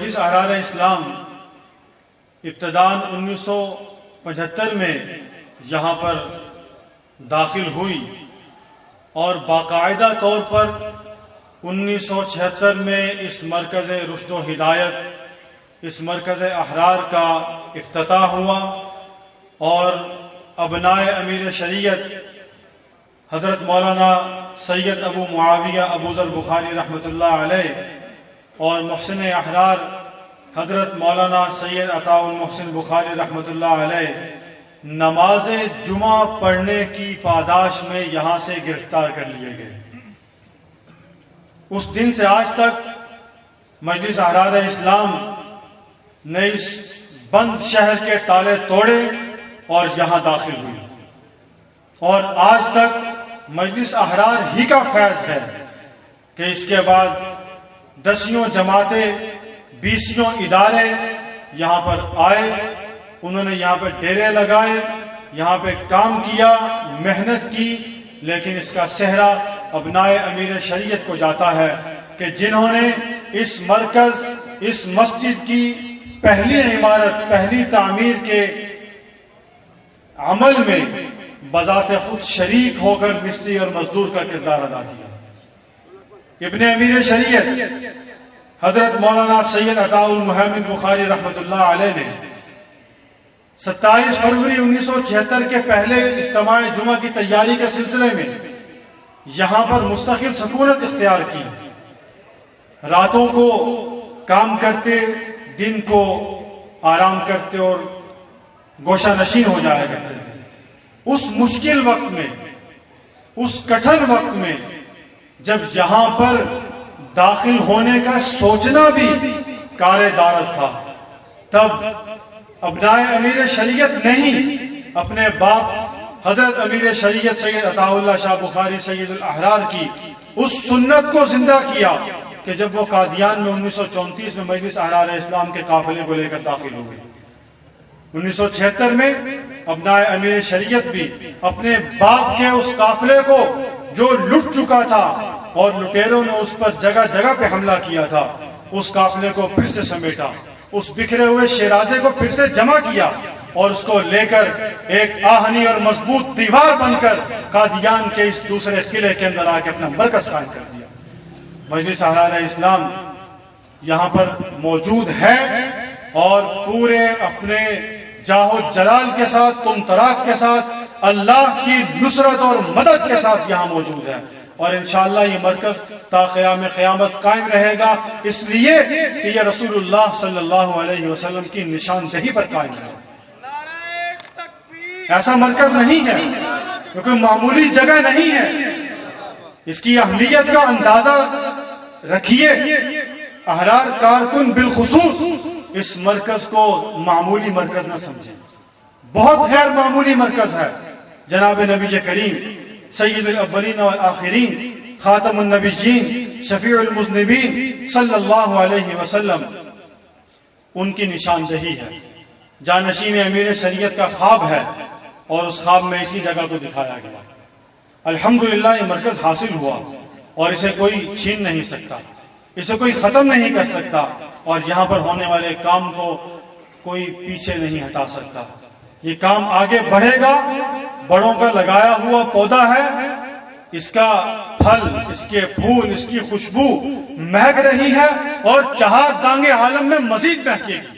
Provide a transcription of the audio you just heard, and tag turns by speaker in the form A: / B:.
A: مجلس احرار اسلام ابتداً 1975 میں یہاں پر داخل ہوئی اور باقاعدہ طور پر 1976 میں اس مرکز رشد و ہدایت، اس مرکز احرار کا افتتاح ہوا اور ابنائے امیر شریعت حضرت مولانا سید ابو معاویہ ابو ذر بخاری رحمۃ اللہ علیہ اور محسن احرار حضرت مولانا سید عطاء المحسن بخاری رحمۃ اللہ علیہ نماز جمعہ پڑھنے کی پاداش میں یہاں سے گرفتار کر لیے گئے۔ اس دن سے آج تک مجلس احرار اسلام نے اس بند شہر کے تالے توڑے اور یہاں داخل ہوئی، اور آج تک مجلس احرار ہی کا فیض ہے کہ اس کے بعد 10 جماعتیں 20 ادارے یہاں پر آئے، انہوں نے یہاں پہ ڈیرے لگائے، یہاں پہ کام کیا، محنت کی، لیکن اس کا صحرا ابنائے امیر شریعت کو جاتا ہے کہ جنہوں نے اس مرکز، اس مسجد کی پہلی عمارت، پہلی تعمیر کے عمل میں بذات خود شریک ہو کر مستری اور مزدور کا کردار ادا کیا۔ ابن امیر شریعت حضرت مولانا سید عطاء المحمد بخاری رحمۃ اللہ علیہ نے 27 فروری 1976 کے پہلے اجتماع جمعہ کی تیاری کے سلسلے میں یہاں پر مستقل سکونت اختیار کی، راتوں کو کام کرتے، دن کو آرام کرتے اور گوشہ نشین ہو جایا کرتے تھے۔ اس مشکل وقت میں، اس کٹھن وقت میں جب یہاں پر داخل ہونے کا سوچنا بھی کار دارت تھا، تب ابنائے امیر شریعت نہیں اپنے باپ حضرت امیر شریعت سید عطاء اللہ شاہ بخاری سید الاحرار کی اس سنت کو زندہ کیا کہ جب وہ قادیان میں 1934 میں مجلس احرار اسلام کے قافلے کو لے کر داخل ہو گئے، 1976 میں ابنائے امیر شریعت بھی اپنے باپ کے اس قافلے کو جو لٹ چکا تھا اور لٹیروں نے اس پر جگہ جگہ پہ حملہ کیا تھا، اس قافلے کو پھر سے سمیٹا، اس بکھرے ہوئے شیرازے کو پھر سے جمع کیا اور اس کو لے کر ایک آہنی اور مضبوط دیوار بن کر قادیان کے اس دوسرے قلعے کے اندر آ کے اپنا مرکز قائم کر دیا۔ مجلس احرار اسلام یہاں پر موجود ہے اور پورے اپنے جاہ و جلال کے ساتھ، تم تراک کے ساتھ، اللہ کی نصرت اور مدد کے ساتھ یہاں موجود ہے، اور انشاءاللہ یہ مرکز تا قیام قیامت قائم رہے گا، اس لیے کہ یہ رسول اللہ صلی اللہ علیہ وسلم کی نشاندہی پر قائم ہے۔ ایسا مرکز نہیں ہے، کیونکہ معمولی جگہ نہیں ہے، اس کی اہمیت کا اندازہ رکھیے۔ احرار کارکن بالخصوص اس مرکز کو معمولی مرکز نہ سمجھیں، بہت غیر معمولی مرکز ہے۔ جناب نبی کریم سید الاولین والآخرین، خاتم النبیین، شفیع المذنبین صلی اللہ علیہ وسلم، ان کی نشاندہی ہے، جانشین امیر شریعت کا خواب ہے، اور اس خواب میں اسی جگہ کو دکھایا گیا۔ الحمدللہ یہ مرکز حاصل ہوا اور اسے کوئی چھین نہیں سکتا، اسے کوئی ختم نہیں کر سکتا، اور یہاں پر ہونے والے کام کو کوئی پیچھے نہیں ہٹا سکتا۔ یہ کام آگے بڑھے گا، بڑوں کا لگایا ہوا پودا ہے، اس کا پھل، اس کے پھول، اس کی خوشبو مہک رہی ہے اور چہار دانگے عالم میں مزید مہکے گی۔